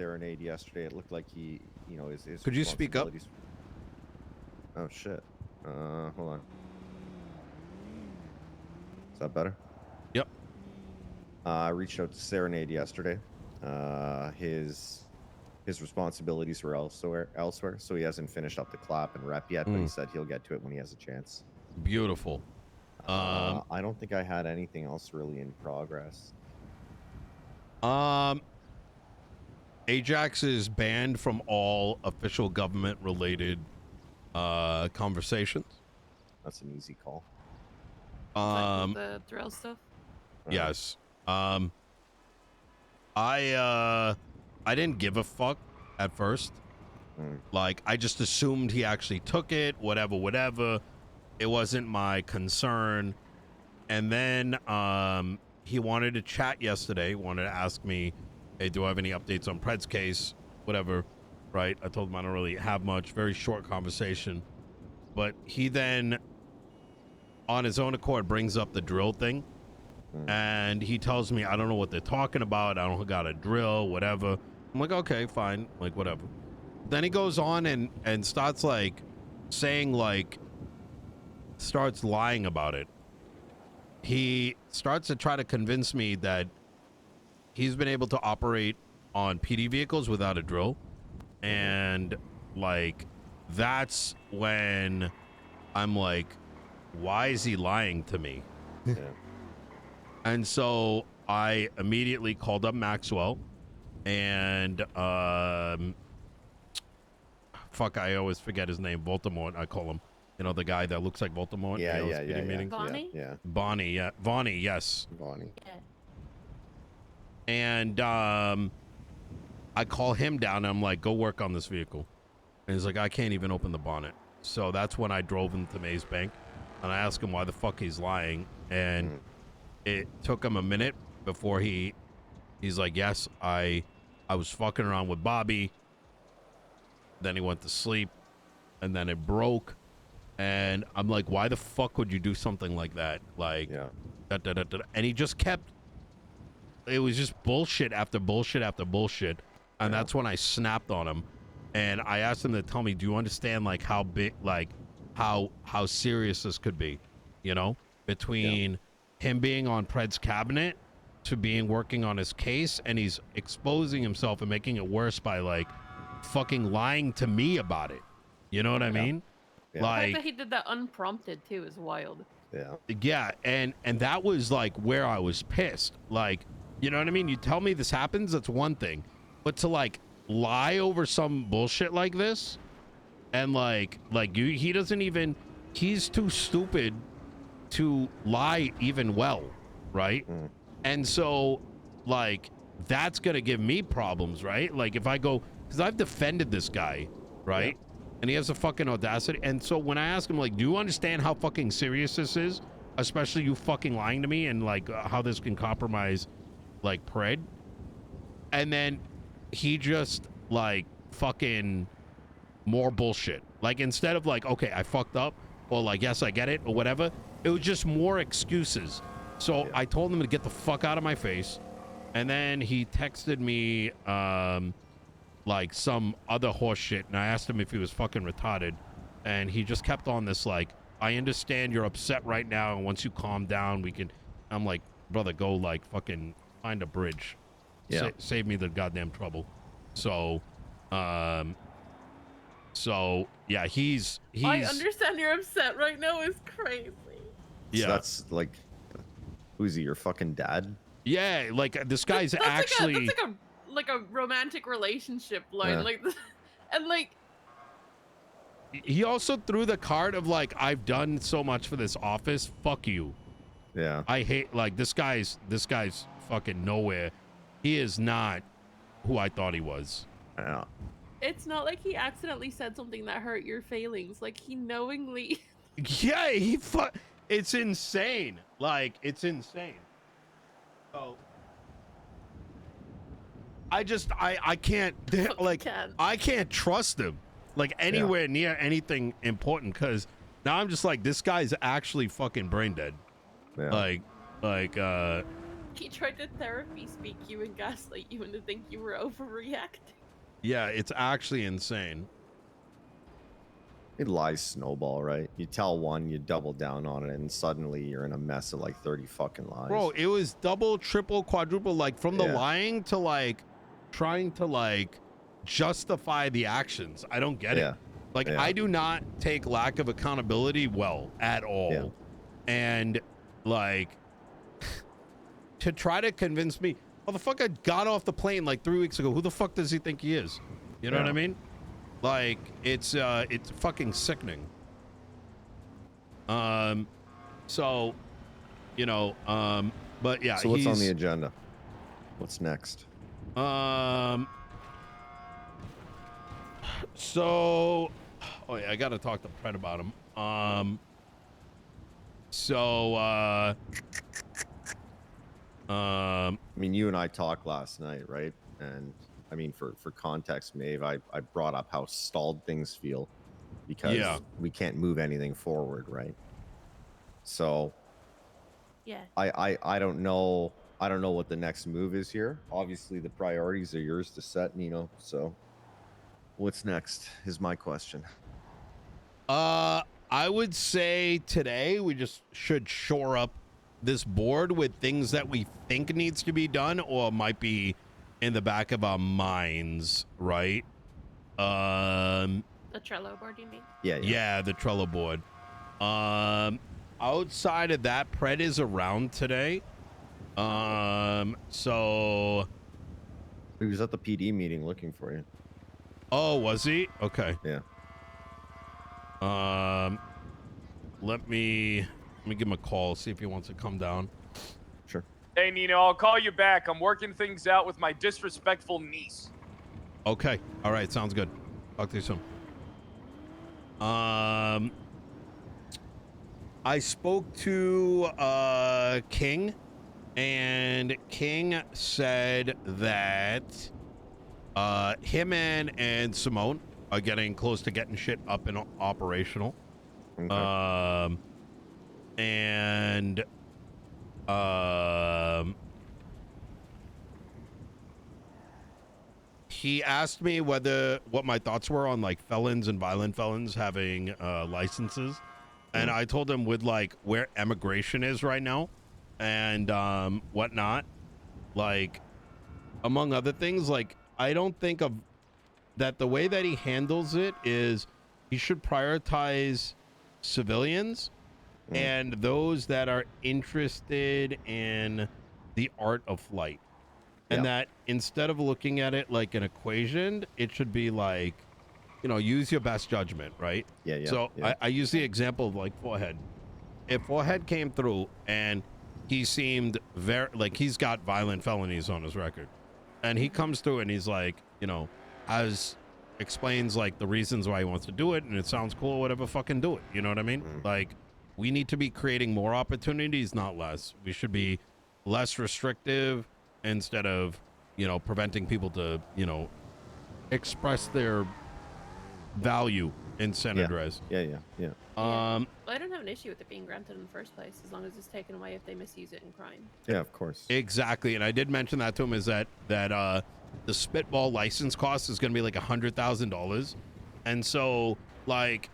serenade yesterday. It looked like he, you know, his Could you speak up? Oh shit. Hold on. Is that better? Yep. I reached out to Serenade yesterday. His responsibilities were elsewhere, so he hasn't finished up the clap and rep yet, but he said he'll get to it when he has a chance. Beautiful. I don't think I had anything else really in progress. Ajax is banned from all official government related conversations. That's an easy call. Like the drill stuff. Yes. I didn't give a fuck at first. Like, I just assumed he actually took it, whatever. It wasn't my concern. And then he wanted to chat yesterday, wanted to ask me, hey, do I have any updates on Pred's case? Whatever, right? I told him I don't really have much. Very short conversation. But he then, on his own accord, brings up the drill thing. And he tells me, I don't know what they're talking about. I don't got a drill, whatever. I'm like, okay, fine. Like, whatever. Then he goes on and starts, like, saying, like, starts lying about it. He starts to try to convince me that he's been able to operate on PD vehicles without a drill. And, like, that's when I'm like, why is he lying to me? Yeah. And so I immediately called up Maxwell and fuck, I always forget his name. Voldemort, I call him. You know, the guy that looks like Voldemort. Yeah. Bonnie? Yeah. Bonnie, yeah. Bonnie, yes. Bonnie. Yeah. And I call him down and I'm like, go work on this vehicle. And he's like, I can't even open the bonnet. So that's when I drove him to Maeve's bank and I asked him why the fuck he's lying. And it took him a minute before he's like, yes, I was fucking around with Bobby. Then he went to sleep and then it broke. And I'm like, why the fuck would you do something like that? Like, and he just kept, it was just bullshit after bullshit after bullshit. And that's when I snapped on him. And I asked him to tell me, do you understand, like, how big, like, how serious this could be? You know, between him being on Pred's cabinet to working on his case, and he's exposing himself and making it worse by, like, fucking lying to me about it. You know what I mean? Yeah. Like, The fact that he did that unprompted too is wild. Yeah, and that was like where I was pissed. Like, you know what I mean? You tell me this happens, that's one thing. But to like lie over some bullshit like this, and like he doesn't even, he's too stupid to lie even well, right? And so like that's gonna give me problems, right? Like if I go, because I've defended this guy, right? And he has a fucking audacity. And so when I ask him, like, do you understand how fucking serious this is? Especially you fucking lying to me and, like, how this can compromise, like, Pred. And then he just, like, fucking more bullshit. Like, instead of, like, okay, I fucked up, or, like, yes, I get it, or whatever, it was just more excuses. So I told him to get the fuck out of my face. And then he texted me, like some other horse shit, and I asked him if he was fucking retarded, and he just kept on this like, I understand you're upset right now, and once you calm down we can. I'm like, brother, go like fucking find a bridge. Save me the goddamn trouble. So yeah, he's I understand you're upset right now is crazy. So that's like, who's he, your fucking dad? Yeah, like this guy's actually that's like a romantic relationship line, like, and like he also threw the card of like, I've done so much for this office, fuck you. Yeah, I hate, like, this guy's fucking nowhere. He is not who I thought he was. Yeah, it's not like he accidentally said something that hurt your feelings, like he knowingly Yeah, it's insane. Like, it's insane. So I can't, like, I can't trust him, like, anywhere near anything important, because now I'm just like, this guy's actually fucking brain dead. Like, He tried to therapy speak you and gaslight you into think you were overreacting. Yeah, it's actually insane. It lies snowball, right? You tell one, you double down on it, and suddenly you're in a mess of like 30 fucking lies. Bro, it was double, triple, quadruple, like from the Yeah. lying to like trying to like justify the actions. I don't get it. Like, Yeah. I do not take lack of accountability well at all. Yeah. And like to try to convince me, motherfucker got off the plane like 3 weeks ago. Who the fuck does he think he is? You know what I mean? Like, it's fucking sickening. So, you know, but yeah. So what's on the agenda? What's next? So, oh yeah, I gotta talk to Fred about him. I mean, you and I talked last night, right? And I mean, for context, Maeve, I brought up how stalled things feel because we can't move anything forward, right? So Yeah. I don't know what the next move is here. Obviously, the priorities are yours to set, Nino. So what's next is my question. I would say today we just should shore up this board with things that we think needs to be done or might be in the back of our minds, right? The Trello board, you mean? Yeah, the Trello board. Outside of that, Pred is around today. So he was at the PD meeting looking for you. Oh, was he? Okay. Yeah. Let me give him a call, see if he wants to come down. Sure. Hey, Nino, I'll call you back. I'm working things out with my disrespectful niece. Okay. All right. Sounds good. Talk to you soon. I spoke to King, and King said that him and Simone are getting close to getting shit up and operational. Okay. He asked me what my thoughts were on like felons and violent felons having licenses, and I told him with like where immigration is right now and whatnot, like among other things, like I don't think of that the way that he handles it is he should prioritize civilians and those that are interested in the art of flight. And that instead of looking at it like an equation, it should be like, you know, use your best judgment, right? Yeah. So I use the example of like Forehead. If Forehead came through and he seemed very, like he's got violent felonies on his record, and he comes through and he's like, you know, explains like the reasons why he wants to do it, and it sounds cool or whatever, fucking do it. You know what I mean? Like, we need to be creating more opportunities, not less. We should be less restrictive instead of, you know, preventing people to, you know, express their value in Senate res. Yeah. Well, I don't have an issue with it being granted in the first place, as long as it's taken away if they misuse it in crime. Yeah, of course. Exactly, and I did mention that to him, is that the spitball license cost is going to be like $100,000, and so like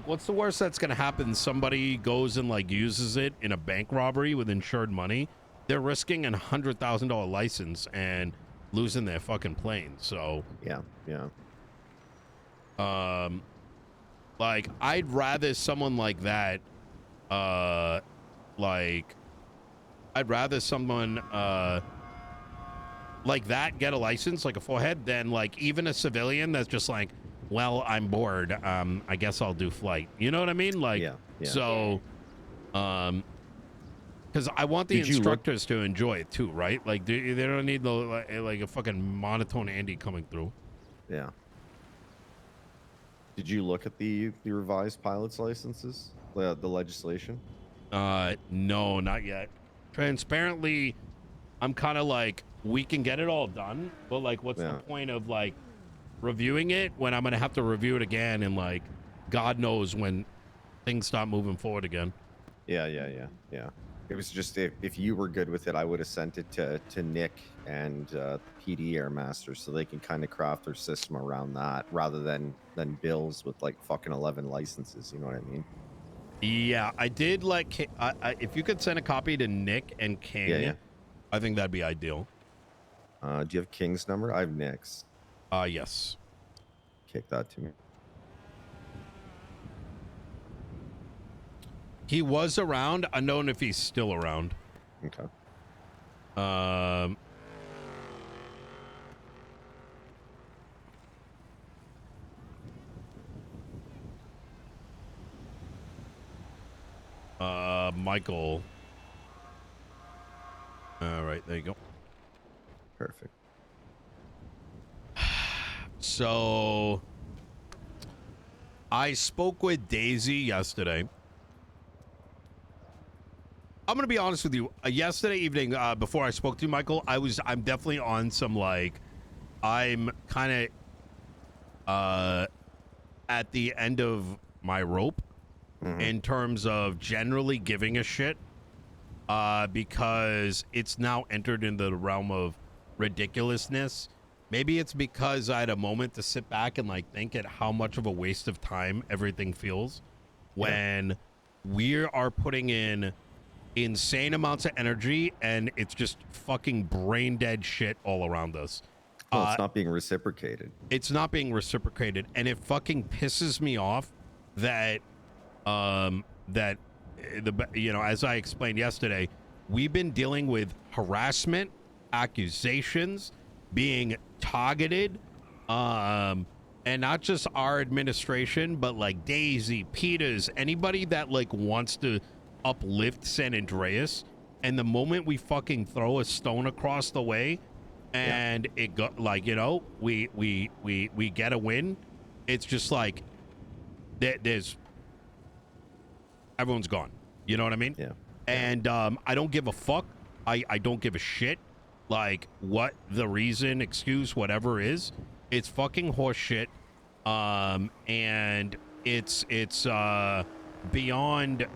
what's the worst that's going to happen? Somebody goes and like uses it in a bank robbery with insured money. They're risking a $100,000 license and losing their fucking plane. So yeah. Like, I'd rather someone like that, like, I'd rather someone like that get a license, like a Forehead, than like even a civilian that's just like, well, I'm bored. I guess I'll do flight. You know what I mean? Like, so, because I want the instructors to enjoy it too, right? Like, they don't need like a fucking monotone Andy coming through. Yeah. Did you look at the revised pilot's licenses, the legislation? No, not yet. Transparently, I'm kind of like, we can get it all done, but like, what's the point of like reviewing it when I'm gonna have to review it again, and like, God knows when things start moving forward again. Yeah. It was just if you were good with it, I would have sent it to Nick and PD Air Master so they can kind of craft their system around that rather than bills with like fucking 11 licenses. You know what I mean? Yeah, I did like. If you could send a copy to Nick and King, Yeah. I think that'd be ideal. Do you have King's number? I have Nick's. Yes. Kick that to me. He was around. Unknown if he's still around. Okay. Michael. All right, there you go. Perfect. So I spoke with Daisy yesterday. I'm gonna be honest with you. Yesterday evening, before I spoke to you, Michael, I'm definitely on some like, I'm kind of at the end of my rope in terms of generally giving a shit, because it's now entered into the realm of ridiculousness. Maybe it's because I had a moment to sit back and like think at how much of a waste of time everything feels when we are putting in insane amounts of energy and it's just fucking brain dead shit all around us. Well, it's not being reciprocated. It's not being reciprocated, and it fucking pisses me off that as I explained yesterday, we've been dealing with harassment, accusations, being targeted, and not just our administration, but like Daisy, Peters, anybody that like wants to uplift San Andreas. And the moment we fucking throw a stone across the way and it got like, you know, we get a win, it's just like there's everyone's gone. You know what I mean? Yeah. And I don't give a fuck. I don't give a shit like what the reason, excuse, whatever is. It's fucking horse shit. And it's beyond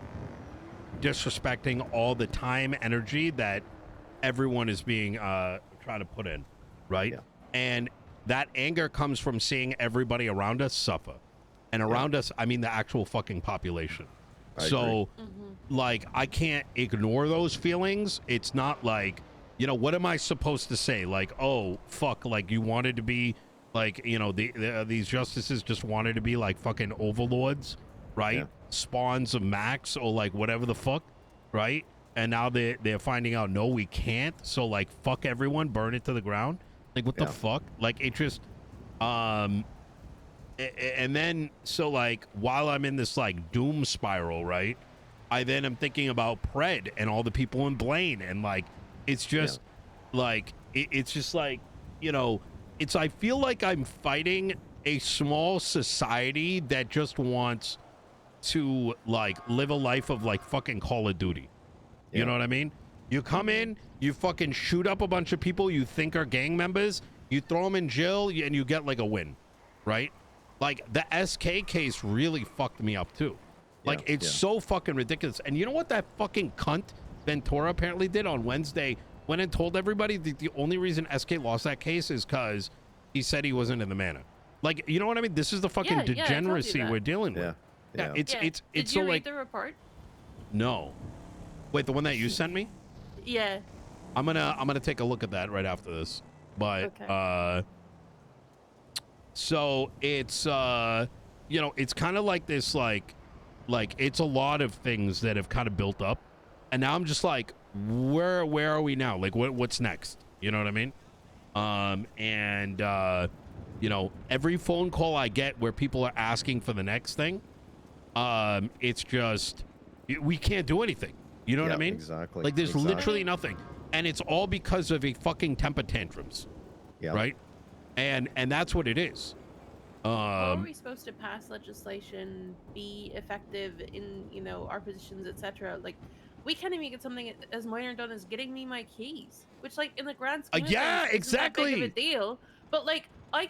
disrespecting all the time, energy that everyone is being trying to put in, right? Yeah. And that anger comes from seeing everybody around us suffer. And around us, I mean the actual fucking population. I So, agree. like, I can't ignore those feelings. It's not like, you know, what am I supposed to say? Like, oh, fuck, like, you wanted to be, like, you know, these justices just wanted to be, like, fucking overlords, right? Yeah. Spawns of Max or, like, whatever the fuck, right? And now they're finding out, no, we can't. So, like, fuck everyone, burn it to the ground. Like, what the fuck? Like, it just, and then, so, like, while I'm in this, like, doom spiral, right, I then am thinking about Pred and all the people in Blaine, and, like, it's just, like, it's just, like, you know, it's, I feel like I'm fighting a small society that just wants to, like, live a life of, like, fucking Call of Duty. You know what I mean? You come in, you fucking shoot up a bunch of people you think are gang members, you throw them in jail, and you get, like, a win, right? Like, the SK case really fucked me up, too. Like, it's so fucking ridiculous. And you know what that fucking cunt Ventura apparently did on Wednesday? Went and told everybody that the only reason SK lost that case is because he said he wasn't in the manor. Like, you know what I mean? This is the fucking degeneracy we're dealing with. It's Did so, you read like, the report? no. Wait, the one that you sent me? Yeah. I'm gonna take a look at that right after this. But so it's you know, it's kind of like this, like it's a lot of things that have kind of built up, and now I'm just like, where are we now? Like, what's next? You know what I mean? And you know, every phone call I get where people are asking for the next thing, it's just, we can't do anything. You know what I mean? Exactly. Like, there's literally nothing, and it's all because of a fucking temper tantrums. Yeah. Right. And that's what it is. How are we supposed to pass legislation, be effective in, you know, our positions, etc.? Like, we can't even get something as minor done as getting me my keys, which, like, in the grand scheme of things, isn't that big of a deal. But like, I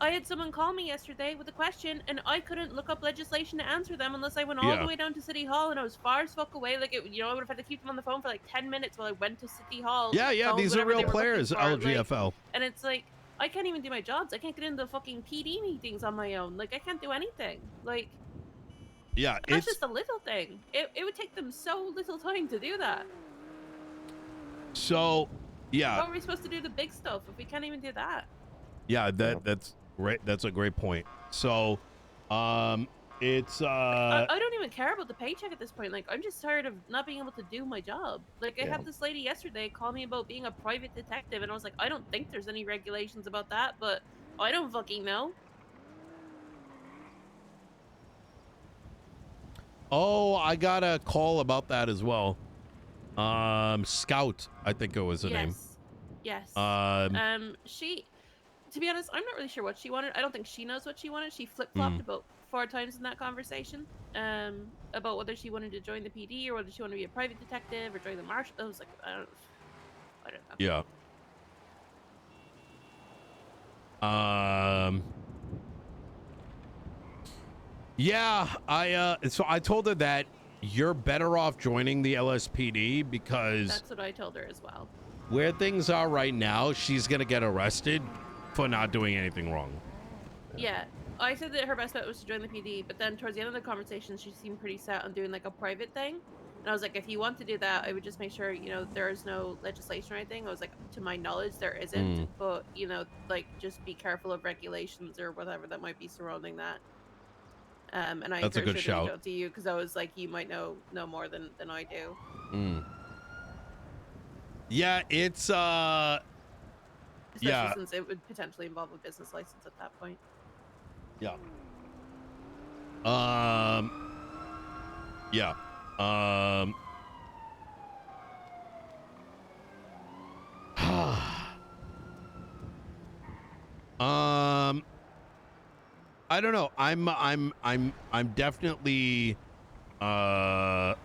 had someone call me yesterday with a question, and I couldn't look up legislation to answer them unless I went all the Yeah. way down to City Hall, and I was far as fuck away. Like, I would have had to keep them on the phone for like 10 minutes while I went to City Hall, Yeah, yeah, found these are whatever real they were looking players, for. Like, LGFL. and it's like, I can't even do my jobs. I can't get into fucking PD meetings on my own. Like, I can't do anything. Like, Yeah, that's it's just a little thing. It would take them so little time to do that. so yeah. How are we supposed to do the big stuff if we can't even do that? Yeah, that's great. That's a great point. So, it's I don't even care about the paycheck at this point. Like, I'm just tired of not being able to do my job. Like, I had this lady yesterday call me about being a private detective, and I was like, I don't think there's any regulations about that, but I don't fucking know. Oh, I got a call about that as well. Scout, I think it was the name. Yes. She, to be honest, I'm not really sure what she wanted. I don't think she knows what she wanted. She flip-flopped about 4 times in that conversation. About whether she wanted to join the PD or whether she wanted to be a private detective or join the marshal. I was like, I don't know. Yeah. Yeah, so I told her that you're better off joining the LSPD because that's what I told her as well. Where things are right now, she's gonna get arrested for not doing anything wrong. Yeah, I said that her best bet was to join the PD, but then towards the end of the conversation, she seemed pretty set on doing like a private thing. And I was like, if you want to do that, I would just make sure, there is no legislation or anything. I was like, to my knowledge, there isn't, but, like, just be careful of regulations or whatever that might be surrounding that. And I That's a good encouraged her to reach shout. out to you because I was like, you might know more than I do. Yeah, it's Especially since it would potentially involve a business license at that point. Yeah. Yeah. I don't know. I'm definitely I'm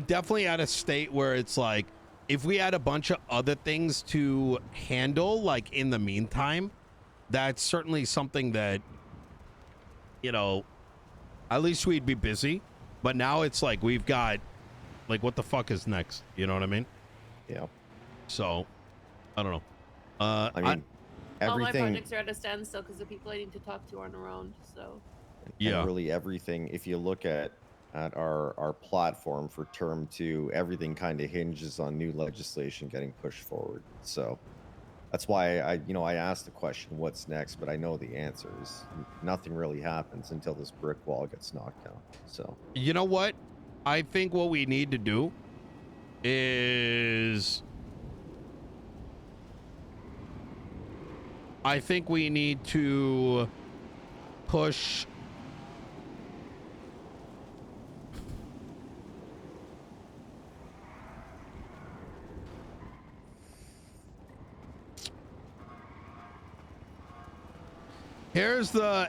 definitely at a state where it's like, if we had a bunch of other things to handle, like in the meantime, that's certainly something that, at least we'd be busy. But now it's like, we've got, like, what the fuck is next? You know what I mean? Yeah. So, I don't know. I mean, everything. All my projects are at a standstill because the people I need to talk to aren't around. So. Yeah. And really everything, if you look at our platform for term 2, everything kind of hinges on new legislation getting pushed forward. So that's why I asked the question, what's next? But I know the answer is nothing really happens until this brick wall gets knocked down. So you know what? I think what we need to do is I think we need to push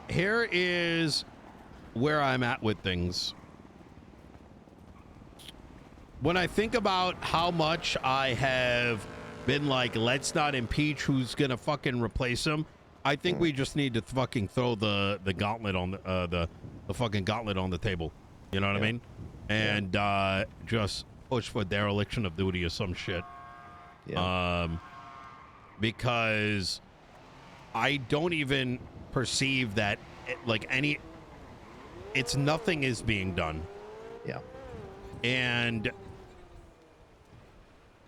here is where I'm at with things. When I think about how much I have been like, let's not impeach who's gonna fucking replace him, I think we just need to fucking throw the gauntlet on the fucking gauntlet on the table. You know what I mean? And just push for dereliction of duty or some shit. yeah. Because I don't even perceive that nothing is being done. Yeah. And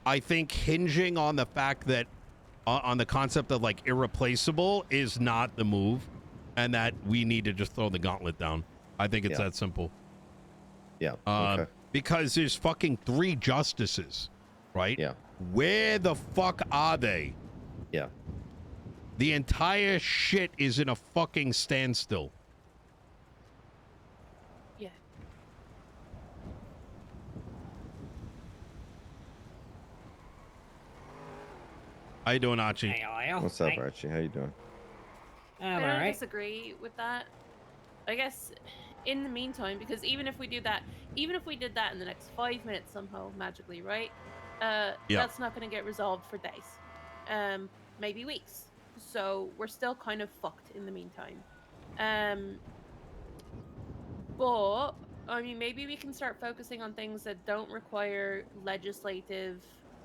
I think hinging on the fact that on the concept of like irreplaceable is not the move, and that we need to just throw the gauntlet down. I think it's that simple. Yeah. Okay. Because there's fucking 3 justices, right? Yeah. Where the fuck are they? Yeah. The entire shit is in a fucking standstill. Yeah. How you doing, Archie? Hey, Lyle. What's up, Hey. Archie? How you doing? I'm I don't alright. disagree with that. I guess in the meantime, because even if we do that, even if we did that in the next 5 minutes somehow magically, right? Yeah. That's not going to get resolved for days, maybe weeks. So we're still kind of fucked in the meantime. But I mean, maybe we can start focusing on things that don't require legislative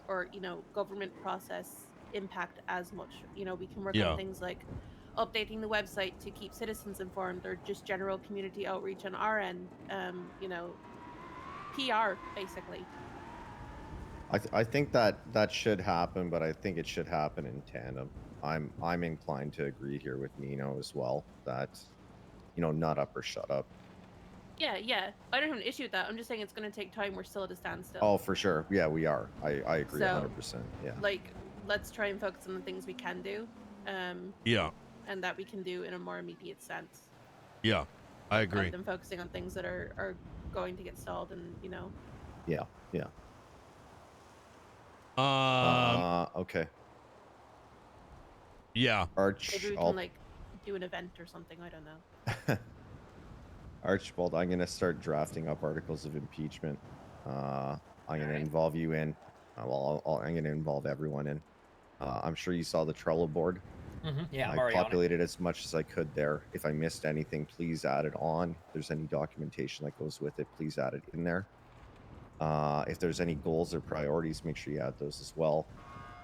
or government process impact as much. We can work on Yeah. things like updating the website to keep citizens informed, or just general community outreach on our end. PR basically. I think that should happen, but I think it should happen in tandem. I'm inclined to agree here with Nino as well, that nut up or shut up. Yeah. I don't have an issue with that. I'm just saying it's going to take time. We're still at a standstill. Oh, for sure. Yeah, we are. I agree So, 100%. Yeah. Like, let's try and focus on the things we can do. Yeah. And that we can do in a more immediate sense. Yeah. I agree. Rather than focusing on things that are going to get stalled and, Yeah. Okay. Yeah. Arch, maybe we can, like, do an event or something. I don't know. Archibald, I'm going to start drafting up articles of impeachment. I'm going to Alright. involve you in. Well, I'm going to involve everyone in. I'm sure you saw the Trello board. Yeah, I'm I already on it. populated as much as I could there. If I missed anything, please add it on. If there's any documentation that goes with it, please add it in there. If there's any goals or priorities, make sure you add those as well.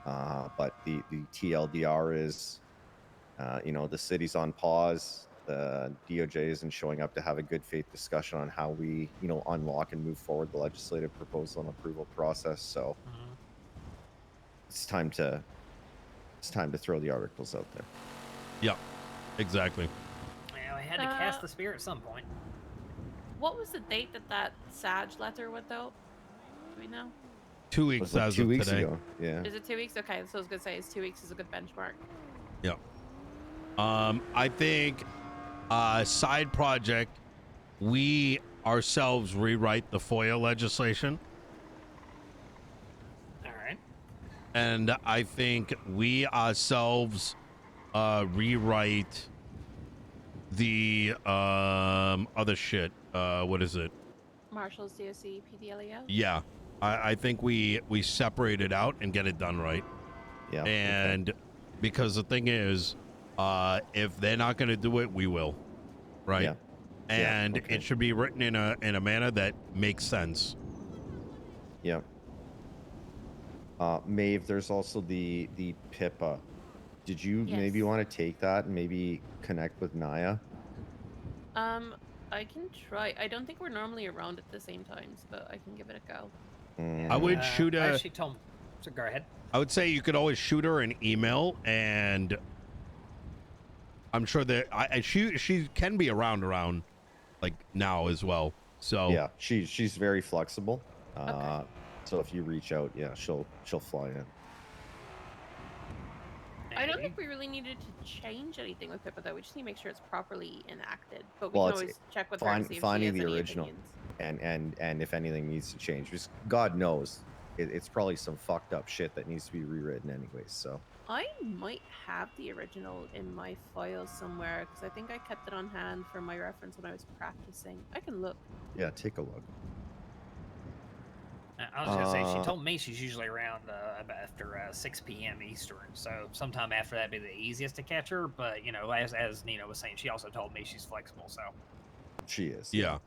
But the TLDR is, the city's on pause. The DOJ isn't showing up to have a good faith discussion on how we, unlock and move forward the legislative proposal and approval process. So it's time to throw the articles out there. Yeah. Exactly. Yeah, I had to cast the spear at some point. What was the date that Sag letter went out? Do we know? 2 It weeks was like as 2 of weeks today. ago. Yeah. Is it 2 weeks? Okay, so I was gonna say 2 weeks is a good benchmark. Yeah. I think side project, we ourselves rewrite the FOIA legislation. All right. And I think we ourselves rewrite the other shit. What is it? Marshall's DOC PDLEO. Yeah. I think we separate it out and get it done right. Yeah. And because the thing is, if they're not going to do it, we will. Right. Yeah. And okay. it should be written in a manner that makes sense. Yeah. Maeve, there's also the PIPA. Did you maybe Yes. want to take that and maybe connect with Naya? I can try. I don't think we're normally around at the same times, but I can give it a go. I would shoot I a. actually told. So go ahead. I would say you could always shoot her an email, and I'm sure that she can be around like now as well. So Yeah, she's very flexible. Okay. So if you reach out, yeah, she'll fly in. I don't Maybe. think we really needed to change anything with Pippa, though. We just need to make sure it's properly enacted. But we Well, can it's always check with her and see if she finding has the any original, opinions. and if anything needs to change, because God knows it's probably some fucked up shit that needs to be rewritten anyways. So I might have the original in my file somewhere, because I think I kept it on hand for my reference when I was practicing. I can look. yeah, take a look. I was gonna say she told me she's usually around about after 6 p.m. Eastern, so sometime after that'd be the easiest to catch her. But as Nino was saying, she also told me she's flexible. So She is. yeah.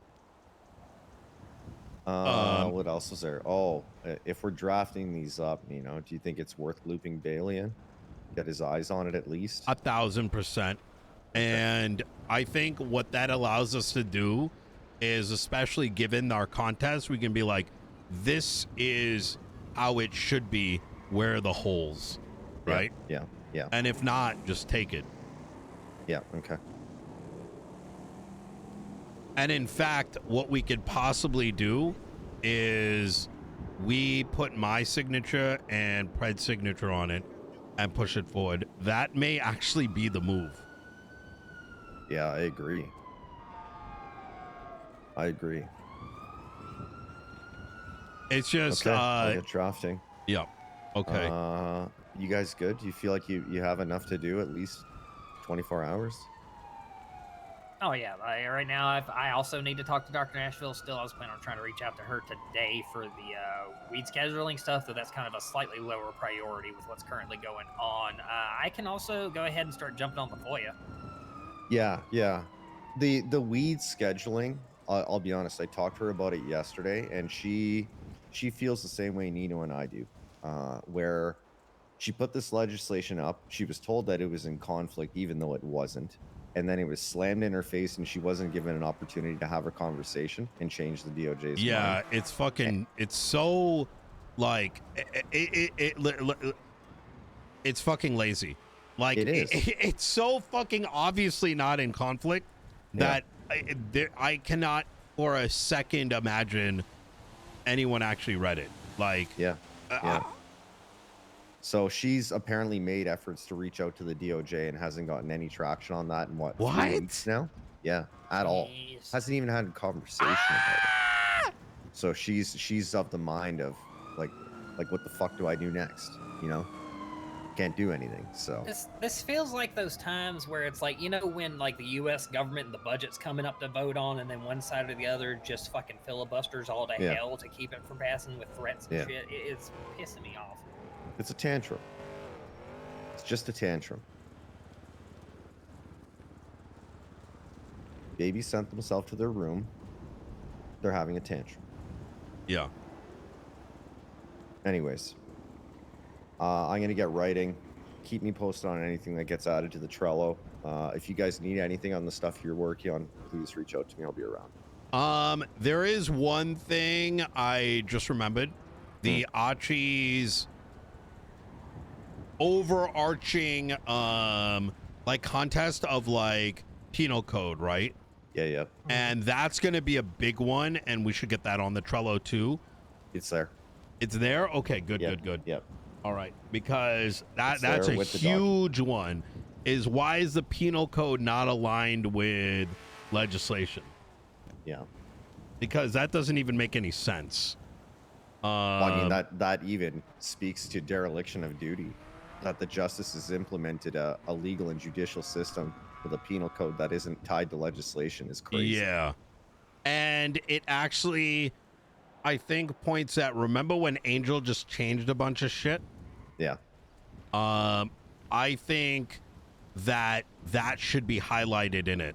What else was there? Oh, if we're drafting these up, do you think it's worth looping Bailey in? Get his eyes on it at least. 1,000%. And I think what that allows us to do is, especially given our contest, we can be like, this is how it should be. Where are the holes? Right? Yeah. And if not, just take it. Yeah. Okay. And in fact, what we could possibly do is we put my signature and Pred's signature on it and push it forward. That may actually be the move. Yeah, I agree. It's just Okay, I'll get drafting. yeah. Okay. You guys good? Do you feel like you have enough to do at least 24 hours? Oh yeah, right now I also need to talk to Dr. Nashville still. I was planning on trying to reach out to her today for the weed scheduling stuff, though that's kind of a slightly lower priority with what's currently going on. I can also go ahead and start jumping on the FOIA. Yeah. The weed scheduling, I'll be honest, I talked to her about it yesterday, and she feels the same way Nino and I do, where she put this legislation up. She was told that it was in conflict, even though it wasn't. And then it was slammed in her face, and she wasn't given an opportunity to have a conversation and change the DOJ's mind. It's fucking, it's so, like, it's fucking lazy. Like, It is. It's so fucking obviously not in conflict that I cannot for a second imagine anyone actually read it. Like, Yeah. So she's apparently made efforts to reach out to the DOJ and hasn't gotten any traction on that in 3 weeks now? Yeah, at all. Jeez. Hasn't even had a conversation about it. So she's of the mind of like what the fuck do I do next? You know? Can't do anything. So This feels like those times where it's like, you know, when like the U.S. government and the budget's coming up to vote on, and then one side or the other just fucking filibusters all to hell to keep it from passing with threats and shit. It's pissing me off. it's a tantrum. It's just a tantrum. Baby sent themselves to their room. They're having a tantrum. yeah. Anyways, I'm going to get writing. Keep me posted on anything that gets added to the Trello. If you guys need anything on the stuff you're working on, please reach out to me. I'll be around. There is one thing I just remembered. The Archie's overarching like contest of like penal code, right? Yeah. And that's going to be a big one, and we should get that on the Trello too. It's there. It's there? Okay, good. Yep. All right, because that's there a with the huge one. Is why is the penal code not aligned with legislation? Yeah. Because that doesn't even make any sense. Well, I mean, that even speaks to dereliction of duty. That the justice has implemented a legal and judicial system with a penal code that isn't tied to legislation is crazy. Yeah. And it actually, I think, points at, remember when Angel just changed a bunch of shit? Yeah. I think that should be highlighted in it.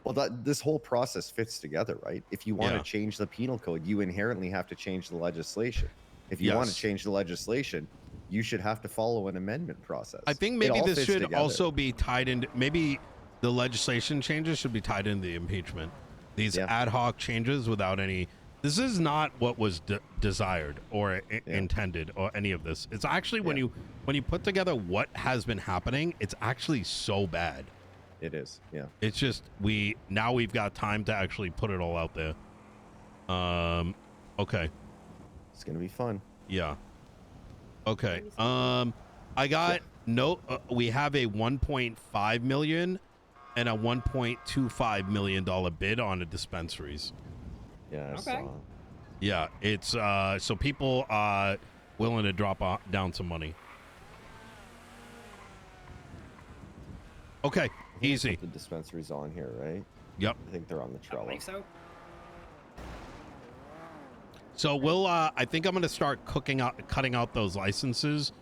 Well, this whole process fits together, right? If you want to change the penal code, you inherently have to change the legislation. If you want to change the legislation, you should have to follow an amendment process. I think maybe this should together. also be tied into, maybe the legislation changes should be tied into the impeachment. These ad hoc changes without any, this is not what was desired or intended or any of this. It's actually when you put together what has been happening, it's actually so bad. It is, yeah. It's just we've got time to actually put it all out there. Okay. It's gonna be fun. Yeah. Okay. I got we have a 1.5 million and a 1.25 million dollar bid on the dispensaries. Yeah. Okay. Yeah, it's so people are willing to drop down some money. Okay, easy. Put the dispensaries on here, right? Yep. I think they're on the Trello. I think so. So we'll I think I'm going to start cutting out those licenses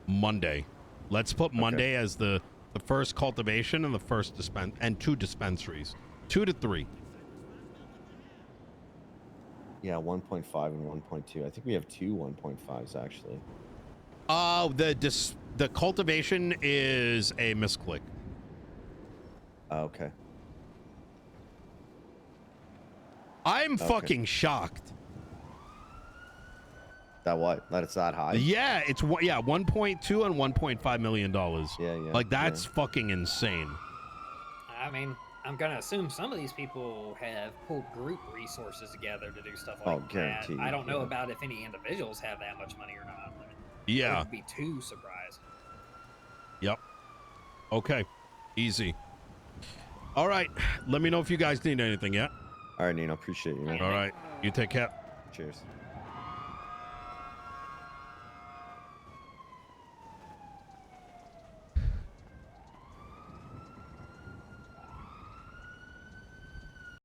Monday. Let's put Monday as the first cultivation and the first and 2 dispensaries. 2 to 3. Yeah, 1.5 and 1.2. I think we have 2 1.5s actually. The cultivation is a misclick. Okay. I'm fucking shocked. That what? That it's that high? Yeah, it's 1.2 and 1.5 million dollars. Yeah. Like that's fucking insane. I mean, I'm gonna assume some of these people have pulled group resources together to do stuff like that. Guaranteed. I don't know about if any individuals have that much money or not. I mean, Yeah. I wouldn't be too surprised. Yep. Okay. Easy. All right. Let me know if you guys need anything, yeah? All right, Nino. Appreciate you, man. All right. You take care. Cheers.